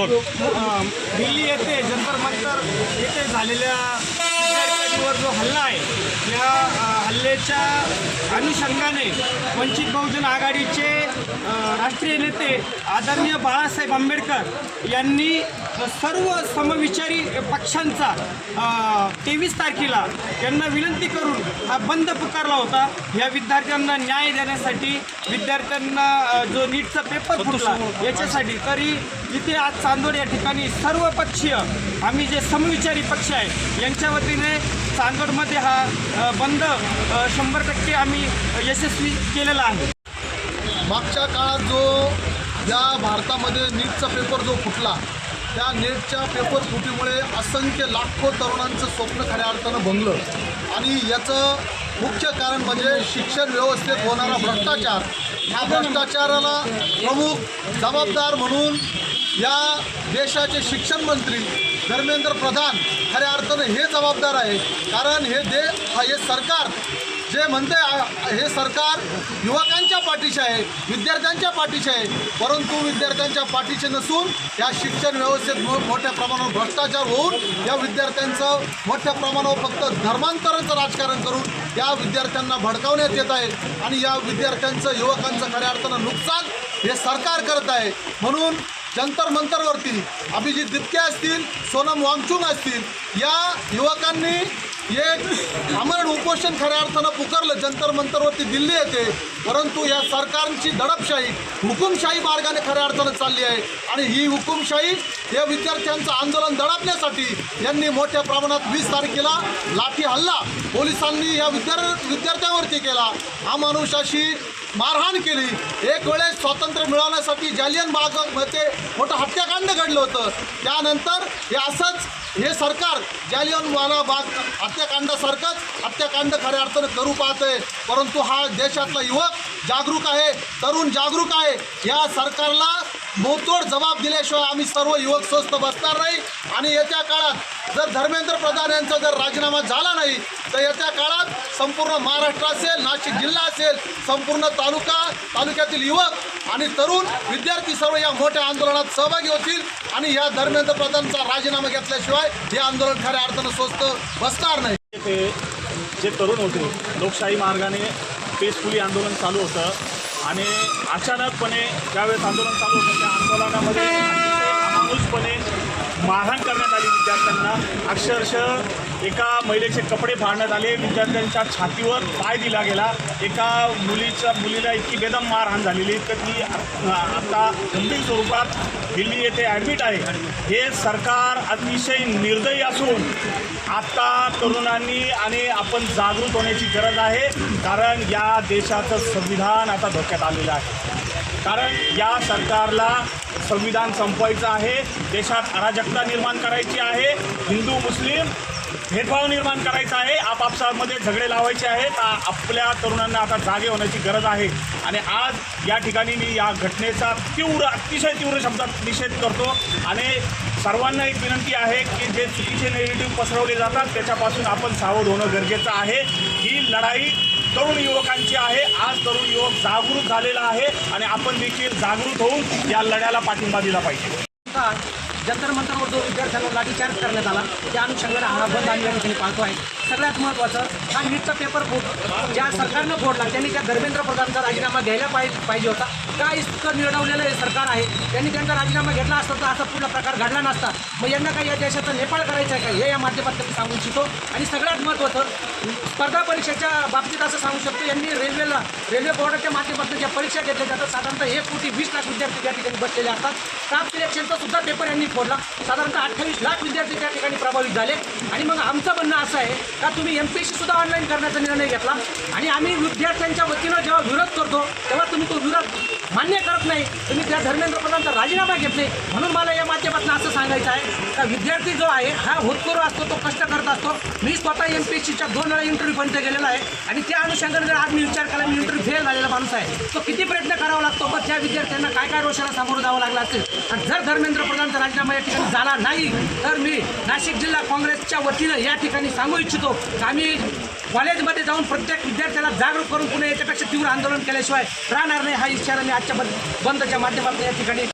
दिल्ली येथे जंतर मंतर येथे झालेल्या विद्यार्थ्यांवर जो हल्ला आहे त्या हल्ल्याच्या अनुषंगाने वंचित बहुजन आघाडीचे राष्ट्रीय नेते आदरणीय बाळासाहेब आंबेडकर यांनी सर्व समविचारी पक्षांचा 23 तारखेला यांना विनंती करून हा बंद पुकारला होता। या विद्यार्थ्यांना न्याय देण्यासाठी, विद्यार्थ्यांना जो नीटचा पेपर फुटला याच्यासाठी। तरी इथे आज चांदोड या ठिकाणी सर्व पक्षीय आम्ही जे समविचारी पक्ष आहे यांच्या वतीने चांदोडमध्ये हा बंद 100% आम्ही यशस्वी केलेला आहे। मागच्या काळात जो या भारतामध्ये नीटचा पेपर जो फुटला, त्या नेटच्या पेपर फुटीमुळे असंख्य लाखो तरुणांचं स्वप्न खऱ्या अर्थानं भंगलं आणि याचं मुख्य कारण म्हणजे शिक्षण व्यवस्थेत होणारा भ्रष्टाचार। या भ्रष्टाचाराला प्रमुख जबाबदार म्हणून या देशाचे शिक्षण मंत्री धर्मेंद्र प्रधान खऱ्या अर्थानं हे जबाबदार आहे। कारण हे सरकार जे म्हणते हे सरकार युवकांच्या पाठीशी आहे, विद्यार्थ्यांच्या पाठीशी आहे, परंतु विद्यार्थ्यांच्या पाठीशी नसून या शिक्षण व्यवस्थेत मोठ्या प्रमाणावर भ्रष्टाचार होऊन या विद्यार्थ्यांचं मोठ्या प्रमाणावर फक्त धर्मांतराचं राजकारण करून या विद्यार्थ्यांना भडकावण्यात येत आहे आणि या विद्यार्थ्यांचं, युवकांचं खऱ्या अर्थानं नुकसान हे सरकार करत आहे। म्हणून जंतर मंतरवरती अभिजित दिपके असतील, सोनम वांगचुक असतील, या युवकांनी एक आमरण उपोषण खऱ्या अर्थानं पुकारलं जंतर मंतरवरती दिल्ली येते। परंतु या सरकारची दडपशाही, हुकुमशाही मार्गाने खऱ्या अर्थानं चालली आहे आणि ही हुकुमशाही या विद्यार्थ्यांचं आंदोलन दडपण्यासाठी यांनी मोठ्या प्रमाणात 20 तारखेला लाठी हल्ला पोलिसांनी या विद्यार्थ्यांवरती केला, अमानुषाशी मारहाण केली। एक वेळेस स्वातंत्र्य मिळवण्यासाठी जालियन बागमध्ये मोठं हत्याकांड घडलं होतं, त्यानंतर हे असंच हे सरकार जालियनवाला बाग हत्याकांडासारखंच हत्याकांड खऱ्या अर्थानं करू पाहतंय। परंतु हा देशातला युवक जागरूक आहे, तरुण जागरूक आहे। या सरकारला मोतोड जबाब दिल्याशिवाय आम्ही सर्व युवक स्वस्थ बसणार नाही आणि येत्या काळात जर धर्मेंद्र प्रधान यांचा जर राजीनामा झाला नाही तर येत्या काळात संपूर्ण महाराष्ट्र असेल, नाशिक जिल्हा असेल, संपूर्ण तालुक्यातील युवक आणि तरुण विद्यार्थी सर्व या मोठ्या आंदोलनात सहभागी होतील आणि या धर्मेंद्र प्रधानचा राजीनामा घेतल्याशिवाय हे आंदोलन खऱ्या अर्थानं स्वस्थ बसणार नाही। ते जे तरुण होते, लोकशाही मार्गाने पीसफुली आंदोलन चालू होतं आणि अचानकपणे ज्यावेळेस आंदोलन चालू होतं त्या आंदोलनामध्ये अमानुषपणे मारहाण करण्यात आली विद्यार्थ्यांना। अक्षरशः एका महिलेचे कपडे फाडण्यात आले, विद्यार्थ्यांच्या छातीवर पाय दिला गेला, एका मुलीला इतकी बेदम मारहाण झालेली तर ती आता गंभीर स्वरूपात दिल्ली येथे ॲडमिट आहे। हे सरकार अतिशय निर्दयी असून आता तरुणांनी आणि आपण जागृत होण्याची गरज आहे, कारण या देशाचं संविधान आता धोक्यात आलेलं आहे। कारण या सरकारला संविधान संपवायचं आहे, देशात अराजकता निर्माण करायची आहे, हिंदू मुस्लिम भेदभाव निर्माण करायचा आहे, आपापसामध्ये झगडे लावायचे आहेत। आपल्या तरुणांना आता जागे होण्याची गरज आहे आणि आज या ठिकाणी मी या घटनेचा अतिशय तीव्र शब्दात निषेध करतो आणि सर्वांना एक विनंती आहे की जे चुकीचे नेगेटिव्ह पसरवले जातात त्याच्यापासून आपण सावध होणं गरजेचं आहे। ही लढाई तरुण युवकांची आहे। आज तरुण युवक जागृत झालेला आहे आणि आपण देखील जागृत होऊन या लढ्याला पाठिंबा दिला पाहिजे। जंतर मंतरवर जो विद्यार्थ्यांना लाठीचार्ज करण्यात आला त्या अनुषंगाने हा बंद आम्ही या ठिकाणी पाहतो आहे। सगळ्यात महत्त्वाचं हा नीटचा पेपर ज्या सरकारनं फोडला त्यांनी त्या धर्मेंद्र प्रधानचा राजीनामा घ्यायला पाहिजे होता। का इतकं निवडवलेलं हे सरकार आहे, त्यांनी त्यांचा राजीनामा घेतला असता तर असा पुढला प्रकार घडला नसता। मग यांना काही या देशाचा नेपाळ करायचं आहे का हे या माध्यमातून मी सांगू इच्छितो। आणि सगळ्यात महत्त्वाचं स्पर्धा परीक्षेच्या बाबतीत असं सांगू शकतो, यांनी रेल्वे बोर्डाच्या माध्यमातून ज्या परीक्षा घेतल्या जातात साधारणतः 1,20,00,000 विद्यार्थी त्या ठिकाणी बसलेले असतात। स्टाफ सिलेक्शनचा सुद्धा पेपर यांनी फोडला, साधारणतः 28 लाख विद्यार्थी त्या ठिकाणी प्रभावित झाले। आणि मग आमचं म्हणणं असं आहे का तुम्ही MPSC सुद्धा ऑनलाईन करण्याचा निर्णय घेतला आणि आम्ही विद्यार्थ्यांच्या वतीनं जेव्हा विरोध करतो तेव्हा तुम्ही तो विरोध मान्य करत नाही, तुम्ही त्या धर्मेंद्र प्रधानचा राजीनामा घेत नाही। म्हणून मला या माध्यमातून असं सांगायचं आहे का विद्यार्थी जो आहे हा होतकरू असतो, तो कष्ट करत असतो। मी स्वतः MPSCच्या 2 वेळा इंटरव्ह्यू पर्यंत गेलेला आहे आणि त्या अनुषंगाने जर आज मी विचार केला, मी इंटरव्ह्यू फेल झालेला माणूस आहे, तो किती प्रयत्न करावा लागतो, पण त्या विद्यार्थ्यांना काय काय रोषाला सामोरं जावं लागलं असेल। आणि जर धर्मेंद्र प्रधानचा राजीनामा या ठिकाणी झाला नाही तर मी नाशिक जिल्हा काँग्रेसच्या वतीनं या ठिकाणी सांगू इच्छितो की आम्ही कॉलेजमध्ये जाऊन प्रत्येक विद्यार्थ्याला जागरूक करून पुन्हा याच्यापेक्षा तीव्र आंदोलन केल्याशिवाय राहणार नाही। हा इशारा मी आजच्या बंदच्या माध्यमातून या ठिकाणी